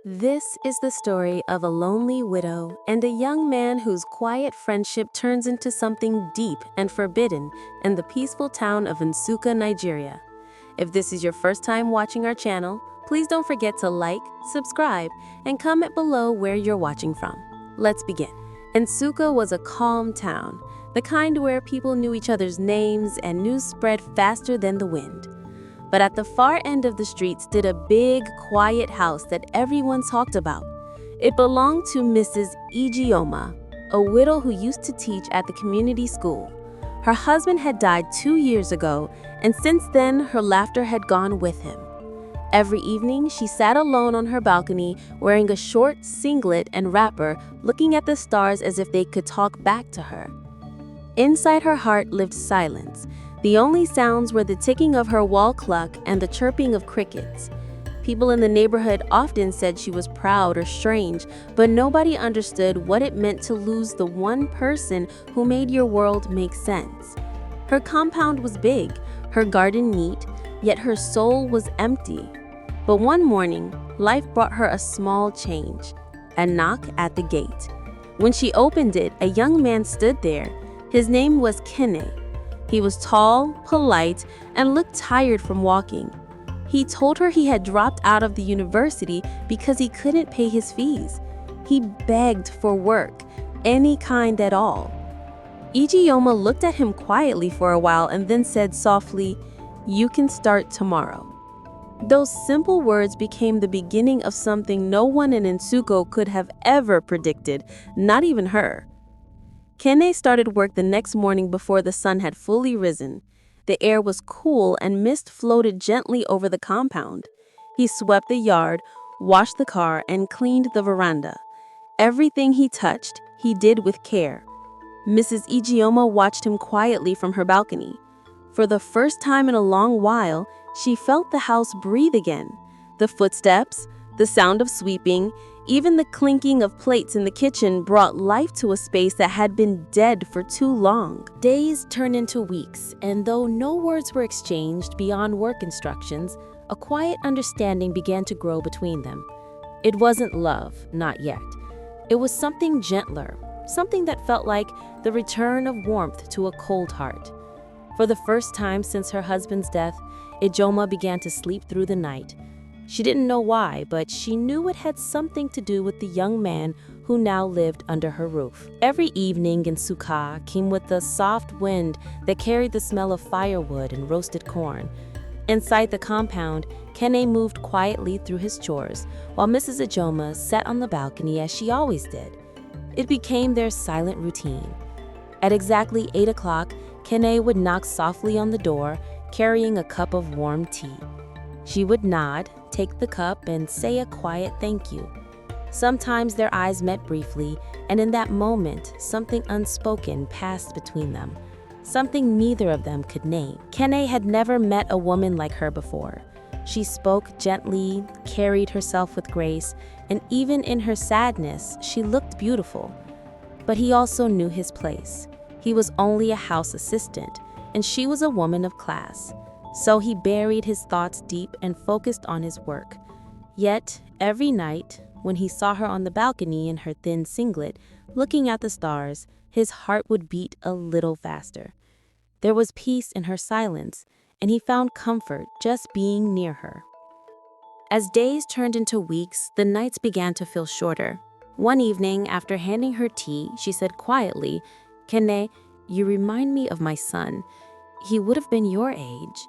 This is the story of a lonely widow and a young man whose quiet friendship turns into something deep and forbidden in the peaceful town of Nsukka, Nigeria. If this is your first time watching our channel, please don't forget to like, subscribe, and comment below where you're watching from. Let's begin. Nsukka was a calm town, the kind where people knew each other's names and news spread faster than the wind. But at the far end of the street stood a big, quiet house that everyone talked about. It belonged to Mrs. Ijeoma, a widow who used to teach at the community school. Her husband had died 2 years ago, and since then, her laughter had gone with him. Every evening, she sat alone on her balcony, wearing a short singlet and wrapper, looking at the stars as if they could talk back to her. Inside her heart lived silence. The only sounds were the ticking of her wall clock and the chirping of crickets. People in the neighborhood often said she was proud or strange, but nobody understood what it meant to lose the one person who made your world make sense. Her compound was big, her garden neat, yet her soul was empty. But one morning, life brought her a small change, a knock at the gate. When she opened it, a young man stood there. His name was Kene. He was tall, polite, and looked tired from walking. He told her he had dropped out of the university because he couldn't pay his fees. He begged for work, any kind at all. Ijeoma looked at him quietly for a while and then said softly, "You can start tomorrow." Those simple words became the beginning of something no one in Nsukka could have ever predicted, not even her. Kene started work the next morning before the sun had fully risen. The air was cool and mist floated gently over the compound. He swept the yard, washed the car, and cleaned the veranda. Everything he touched, he did with care. Mrs. Ijeoma watched him quietly from her balcony. For the first time in a long while, she felt the house breathe again. The footsteps, the sound of sweeping, even the clinking of plates in the kitchen brought life to a space that had been dead for too long. Days turned into weeks, and though no words were exchanged beyond work instructions, a quiet understanding began to grow between them. It wasn't love, not yet. It was something gentler, something that felt like the return of warmth to a cold heart. For the first time since her husband's death, Ijeoma began to sleep through the night. She didn't know why, but she knew it had something to do with the young man who now lived under her roof. Every evening Nsukka came with a soft wind that carried the smell of firewood and roasted corn. Inside the compound, Kene moved quietly through his chores, while Mrs. Ijeoma sat on the balcony as she always did. It became their silent routine. At exactly 8 o'clock, Kene would knock softly on the door, carrying a cup of warm tea. She would nod, take the cup, and say a quiet thank you. Sometimes their eyes met briefly, and in that moment, something unspoken passed between them, something neither of them could name. Kene had never met a woman like her before. She spoke gently, carried herself with grace, and even in her sadness, she looked beautiful. But he also knew his place. He was only a house assistant, and she was a woman of class. So he buried his thoughts deep and focused on his work. Yet, every night, when he saw her on the balcony in her thin singlet, looking at the stars, his heart would beat a little faster. There was peace in her silence, and he found comfort just being near her. As days turned into weeks, the nights began to feel shorter. One evening, after handing her tea, she said quietly, "Kene, you remind me of my son. He would have been your age."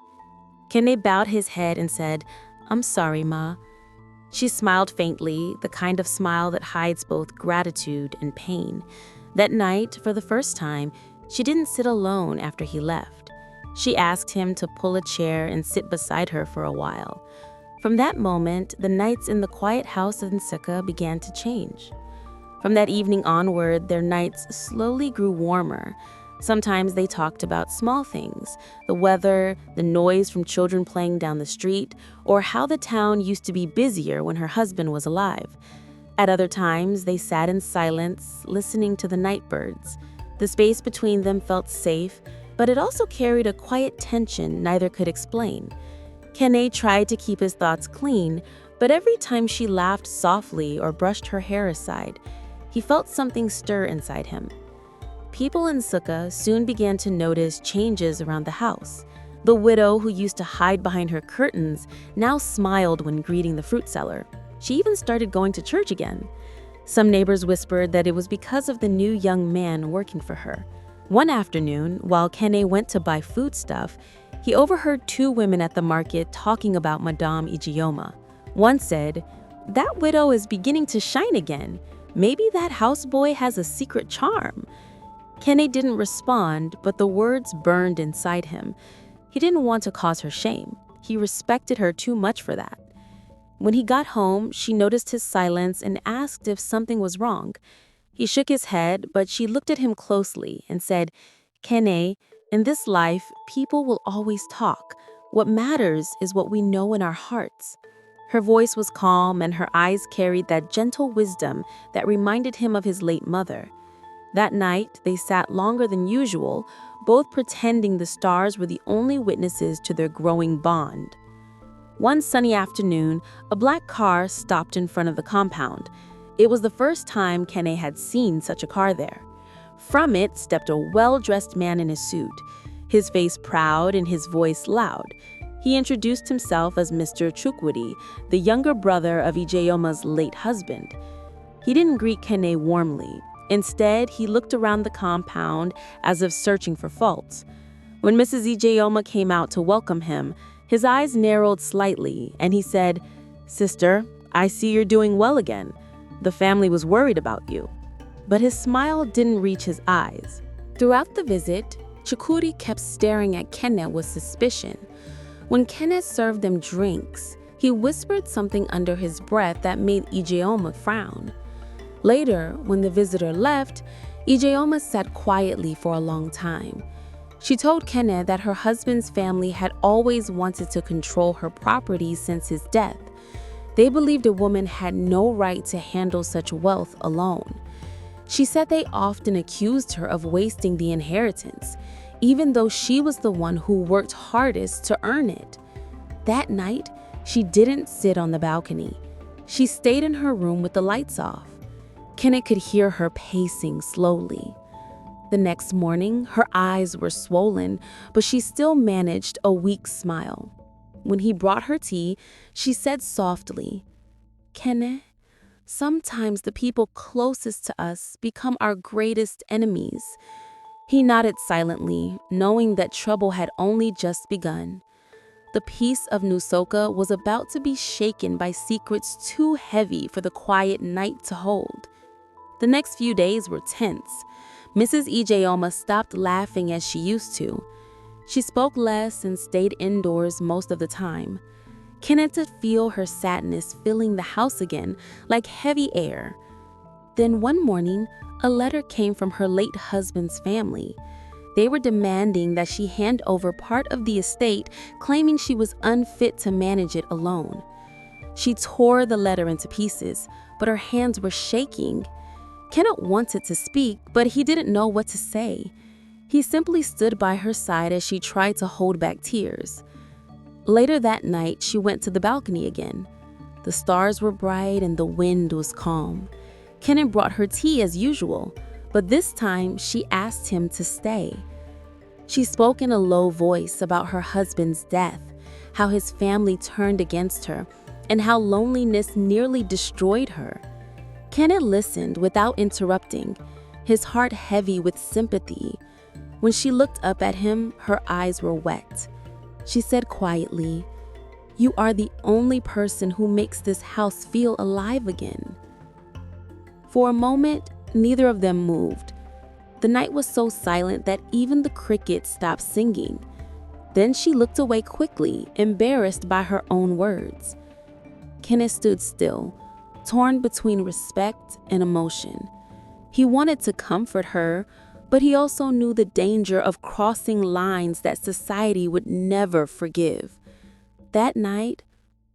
Kene bowed his head and said, "I'm sorry, Ma." She smiled faintly, the kind of smile that hides both gratitude and pain. That night, for the first time, she didn't sit alone after he left. She asked him to pull a chair and sit beside her for a while. From that moment, the nights in the quiet house of Nsukka began to change. From that evening onward, their nights slowly grew warmer. Sometimes they talked about small things, the weather, the noise from children playing down the street, or how the town used to be busier when her husband was alive. At other times, they sat in silence, listening to the night birds. The space between them felt safe, but it also carried a quiet tension neither could explain. Kene tried to keep his thoughts clean, But every time she laughed softly or brushed her hair aside, he felt something stir inside him. People in Nsukka soon began to notice changes around the house. The widow who used to hide behind her curtains now smiled when greeting the fruit seller. She even started going to church again. Some neighbors whispered that it was because of the new young man working for her. One afternoon, while Kene went to buy foodstuff, he overheard two women at the market talking about Madame Ijeoma. One said, "That widow is beginning to shine again. Maybe that houseboy has a secret charm." Kene didn't respond, but the words burned inside him. He didn't want to cause her shame. He respected her too much for that. When he got home, she noticed his silence and asked if something was wrong. He shook his head, but she looked at him closely and said, "Kene, in this life, people will always talk. What matters is what we know in our hearts." Her voice was calm and her eyes carried that gentle wisdom that reminded him of his late mother. That night, they sat longer than usual, both pretending the stars were the only witnesses to their growing bond. One sunny afternoon, a black car stopped in front of the compound. It was the first time Kene had seen such a car there. From it stepped a well-dressed man in a suit, his face proud and his voice loud. He introduced himself as Mr. Chukwu, the younger brother of Ijeoma's late husband. He didn't greet Kene warmly. Instead, he looked around the compound as if searching for faults. When Mrs. Ijeoma came out to welcome him, his eyes narrowed slightly, and he said, "Sister, I see you're doing well again. The family was worried about you." But his smile didn't reach his eyes. Throughout the visit, Chukwu kept staring at Kene with suspicion. When Kene served them drinks, he whispered something under his breath that made Ijeoma frown. Later, when the visitor left, Ijeoma sat quietly for a long time. She told Kene that her husband's family had always wanted to control her property since his death. They believed a woman had no right to handle such wealth alone. She said they often accused her of wasting the inheritance, even though she was the one who worked hardest to earn it. That night, she didn't sit on the balcony. She stayed in her room with the lights off. Kene could hear her pacing slowly. The next morning, her eyes were swollen, but she still managed a weak smile. When he brought her tea, she said softly, "Kene, sometimes the people closest to us become our greatest enemies." He nodded silently, knowing that trouble had only just begun. The peace of Nsukka was about to be shaken by secrets too heavy for the quiet night to hold. The next few days were tense. Mrs. Ijeoma stopped laughing as she used to. She spoke less and stayed indoors most of the time. Kene could feel her sadness filling the house again, like heavy air. Then one morning, a letter came from her late husband's family. They were demanding that she hand over part of the estate, claiming she was unfit to manage it alone. She tore the letter into pieces, but her hands were shaking. Kenneth wanted to speak, but he didn't know what to say. He simply stood by her side as she tried to hold back tears. Later that night, she went to the balcony again. The stars were bright and the wind was calm. Kenneth brought her tea as usual, but this time she asked him to stay. She spoke in a low voice about her husband's death, how his family turned against her, and how loneliness nearly destroyed her. Kenneth listened without interrupting, his heart heavy with sympathy. When she looked up at him, her eyes were wet. She said quietly, "You are the only person who makes this house feel alive again." For a moment, neither of them moved. The night was so silent that even the crickets stopped singing. Then she looked away quickly, embarrassed by her own words. Kenneth stood still, torn between respect and emotion. He wanted to comfort her, but he also knew the danger of crossing lines that society would never forgive. That night,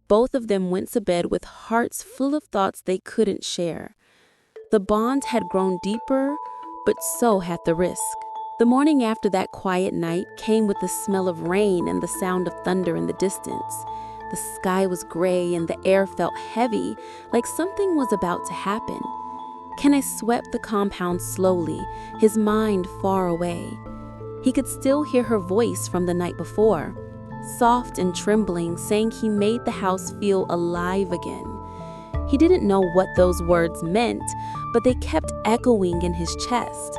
both of them went to bed with hearts full of thoughts they couldn't share. The bond had grown deeper, but so had the risk. The morning after that quiet night came with the smell of rain and the sound of thunder in the distance. The sky was gray and the air felt heavy, like something was about to happen. Kenneth swept the compound slowly, his mind far away. He could still hear her voice from the night before, soft and trembling, saying he made the house feel alive again. He didn't know what those words meant, but they kept echoing in his chest.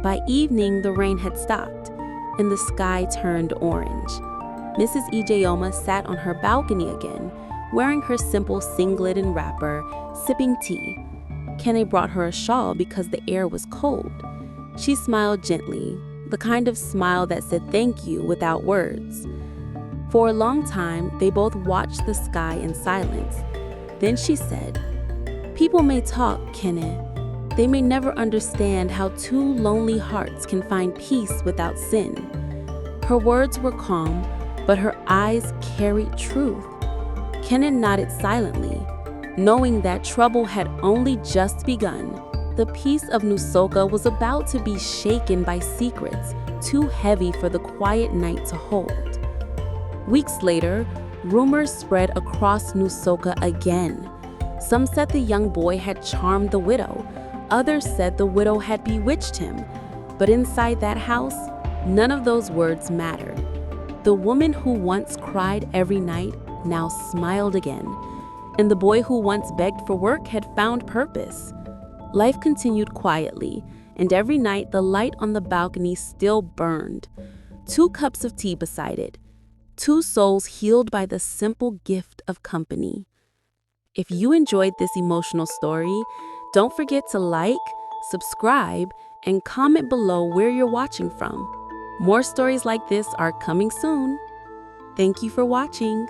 By evening, the rain had stopped, and the sky turned orange. Mrs. Ijeoma sat on her balcony again, wearing her simple singlet and wrapper, sipping tea. Kenneth brought her a shawl because the air was cold. She smiled gently, the kind of smile that said thank you without words. For a long time, they both watched the sky in silence. Then she said, "People may talk, Kenneth. They may never understand how two lonely hearts can find peace without sin." Her words were calm, but her eyes carried truth. Kenneth nodded silently, knowing that trouble had only just begun. The peace of Nsukka was about to be shaken by secrets too heavy for the quiet night to hold. Weeks later, rumors spread across Nsukka again. Some said the young boy had charmed the widow. Others said the widow had bewitched him. But inside that house, none of those words mattered. The woman who once cried every night now smiled again, and the boy who once begged for work had found purpose. Life continued quietly, and every night the light on the balcony still burned. 2 cups of tea beside it. 2 souls healed by the simple gift of company. If you enjoyed this emotional story, don't forget to like, subscribe, and comment below where you're watching from. More stories like this are coming soon. Thank you for watching.